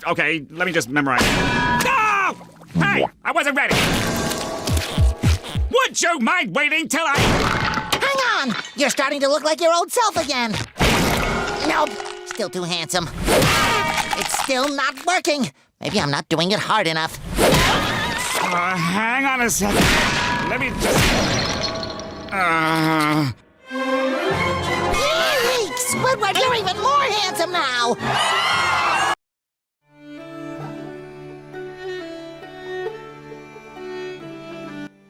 Okay, let me just memorize. No! Hey, I wasn't ready. Would you mind waiting till I... Hang on! You're starting to look like your old self again. Nope, still too handsome. It's still not working. Maybe I'm not doing it hard enough. Hang on a second. Let me just... Yikes! Squidward, you're even more handsome now!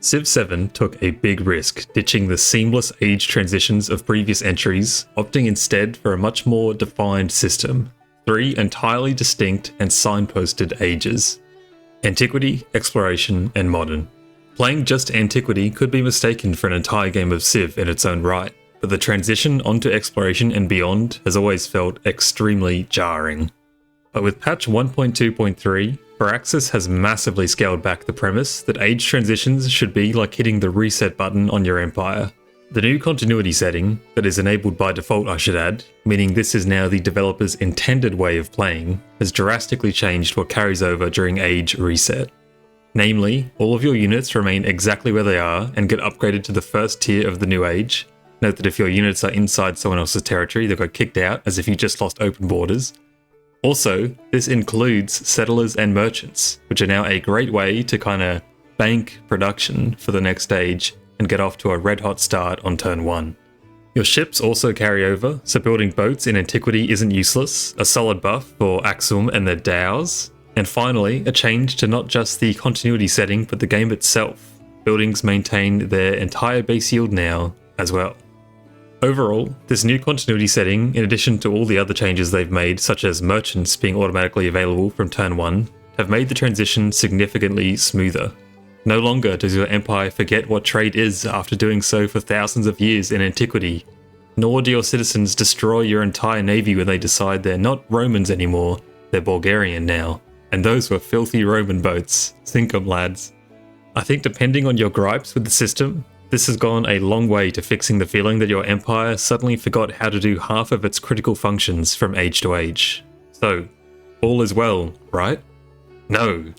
Civ 7 took a big risk, ditching the seamless age transitions of previous entries, opting instead for a much more defined system. 3 entirely distinct and signposted ages: Antiquity, Exploration, and Modern. Playing just Antiquity could be mistaken for an entire game of Civ in its own right, but the transition onto Exploration and beyond has always felt extremely jarring. But with patch 1.2.3, Firaxis has massively scaled back the premise that age transitions should be like hitting the reset button on your empire. The new continuity setting, that is enabled by default I should add, meaning this is now the developer's intended way of playing, has drastically changed what carries over during age reset. Namely, all of your units remain exactly where they are and get upgraded to the first tier of the new age. Note that if your units are inside someone else's territory, they got kicked out as if you just lost open borders. Also, this includes settlers and merchants, which are now a great way to kinda bank production for the next stage and get off to a red hot start on turn 1. Your ships also carry over, so building boats in Antiquity isn't useless, a solid buff for Axum and their DAOs, and finally, a change to not just the continuity setting but the game itself. Buildings maintain their entire base yield now as well. Overall, this new continuity setting, in addition to all the other changes they've made, such as merchants being automatically available from turn 1, have made the transition significantly smoother. No longer does your empire forget what trade is after doing so for thousands of years in Antiquity, nor do your citizens destroy your entire navy when they decide they're not Romans anymore, they're Bulgarian now. And those were filthy Roman boats. Sink 'em, lads. I think depending on your gripes with the system, this has gone a long way to fixing the feeling that your empire suddenly forgot how to do half of its critical functions from age to age. So, all is well, right? No.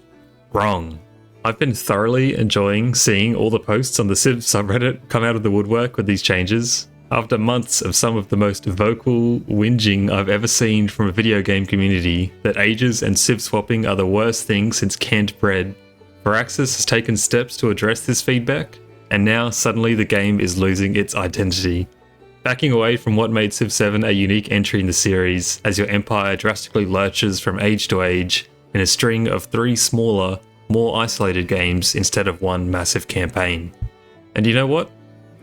Wrong. I've been thoroughly enjoying seeing all the posts on the Civ subreddit come out of the woodwork with these changes. After months of some of the most vocal whinging I've ever seen from a video game community that ages and Civ swapping are the worst thing since canned bread, Firaxis has taken steps to address this feedback, and now suddenly the game is losing its identity. Backing away from what made Civ 7 a unique entry in the series, as your empire drastically lurches from age to age in a string of 3 smaller, more isolated games instead of one massive campaign. And you know what?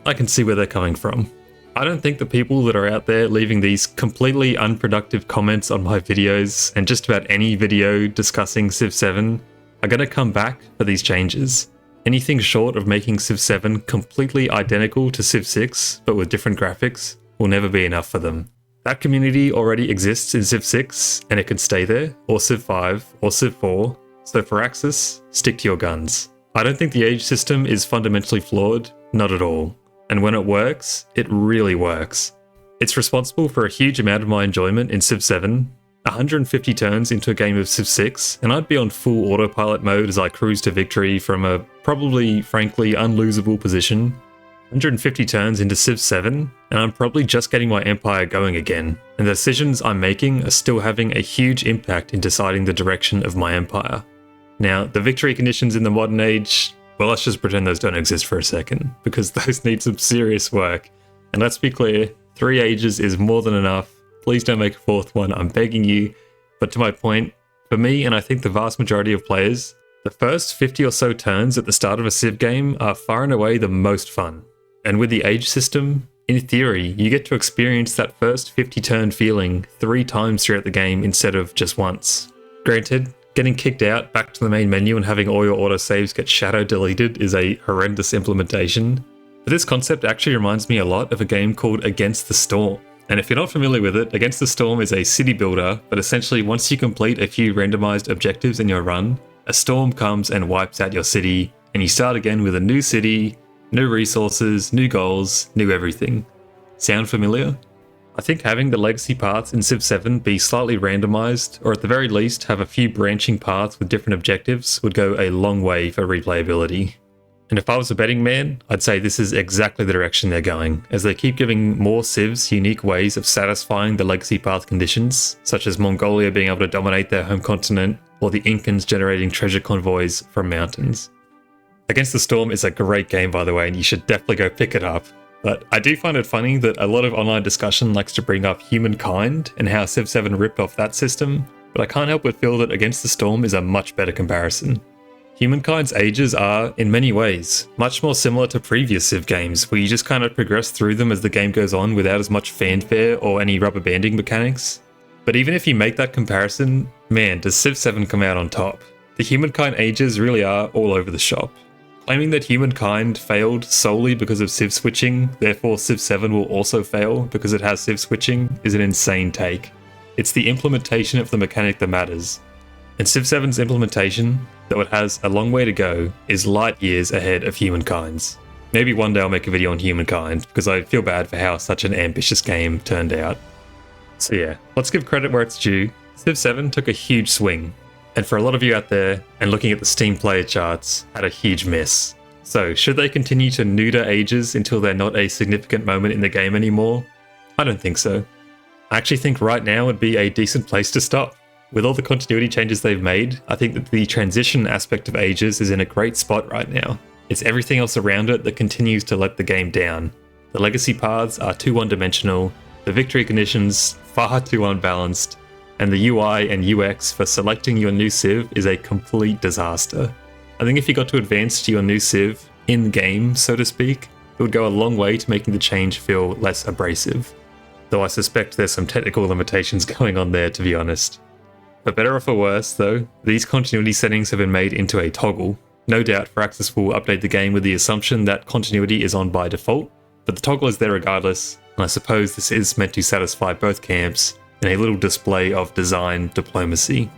I can see where they're coming from. I don't think the people that are out there leaving these completely unproductive comments on my videos and just about any video discussing Civ 7 are going to come back for these changes. Anything short of making Civ 7 completely identical to Civ 6 but with different graphics will never be enough for them. That community already exists in Civ 6 and it can stay there, or Civ 5, or Civ 4, so Firaxis, stick to your guns. I don't think the age system is fundamentally flawed, not at all. And when it works, it really works. It's responsible for a huge amount of my enjoyment in Civ 7, 150 turns into a game of Civ 6, and I'd be on full autopilot mode as I cruise to victory from a probably, frankly, unlosable position. 150 turns into Civ 7, and I'm probably just getting my empire going again, and the decisions I'm making are still having a huge impact in deciding the direction of my empire. Now, the victory conditions in the modern age, well, let's just pretend those don't exist for a second, because those need some serious work. And let's be clear, 3 ages is more than enough. Please don't make a 4th one, I'm begging you. But to my point, for me, and I think the vast majority of players, the first 50 or so turns at the start of a Civ game are far and away the most fun. And with the age system, in theory, you get to experience that first 50 turn feeling 3 times throughout the game instead of just once. Granted, getting kicked out back to the main menu and having all your autosaves get shadow deleted is a horrendous implementation. But this concept actually reminds me a lot of a game called Against the Storm. And if you're not familiar with it, Against the Storm is a city builder, but essentially once you complete a few randomized objectives in your run, a storm comes and wipes out your city, and you start again with a new city, new resources, new goals, new everything. Sound familiar? I think having the legacy paths in Civ 7 be slightly randomized, or at the very least have a few branching paths with different objectives, would go a long way for replayability. And if I was a betting man, I'd say this is exactly the direction they're going, as they keep giving more civs unique ways of satisfying the legacy path conditions, such as Mongolia being able to dominate their home continent, or the Incans generating treasure convoys from mountains. Against the Storm is a great game, by the way, and you should definitely go pick it up. But I do find it funny that a lot of online discussion likes to bring up Humankind and how Civ 7 ripped off that system, but I can't help but feel that Against the Storm is a much better comparison. Humankind's ages are, in many ways, much more similar to previous Civ games, where you just kind of progress through them as the game goes on without as much fanfare or any rubber banding mechanics. But even if you make that comparison, man, does Civ 7 come out on top. The Humankind ages really are all over the shop. Claiming that Humankind failed solely because of Civ switching, therefore Civ 7 will also fail because it has Civ switching, is an insane take. It's the implementation of the mechanic that matters. And Civ 7's implementation, though it has a long way to go, is light years ahead of Humankind's. Maybe one day I'll make a video on Humankind, because I feel bad for how such an ambitious game turned out. So yeah, let's give credit where it's due. Civ 7 took a huge swing. And for a lot of you out there, and looking at the Steam player charts, had a huge miss. So, should they continue to neuter ages until they're not a significant moment in the game anymore? I don't think so. I actually think right now would be a decent place to stop. With all the continuity changes they've made, I think that the transition aspect of ages is in a great spot right now. It's everything else around it that continues to let the game down. The legacy paths are too one-dimensional, the victory conditions far too unbalanced, and the UI and UX for selecting your new Civ is a complete disaster. I think if you got to advance to your new Civ in-game, so to speak, it would go a long way to making the change feel less abrasive. Though I suspect there's some technical limitations going on there, to be honest. For better or for worse, though, these continuity settings have been made into a toggle. No doubt Firaxis will update the game with the assumption that continuity is on by default, but the toggle is there regardless, and I suppose this is meant to satisfy both camps in a little display of design diplomacy.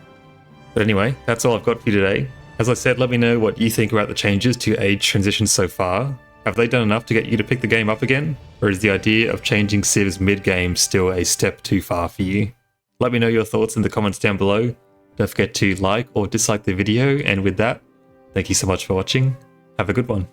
But anyway, that's all I've got for you today. As I said, let me know what you think about the changes to age transitions so far. Have they done enough to get you to pick the game up again? Or is the idea of changing civs mid-game still a step too far for you? Let me know your thoughts in the comments down below. Don't forget to like or dislike the video, and with that, thank you so much for watching. Have a good one.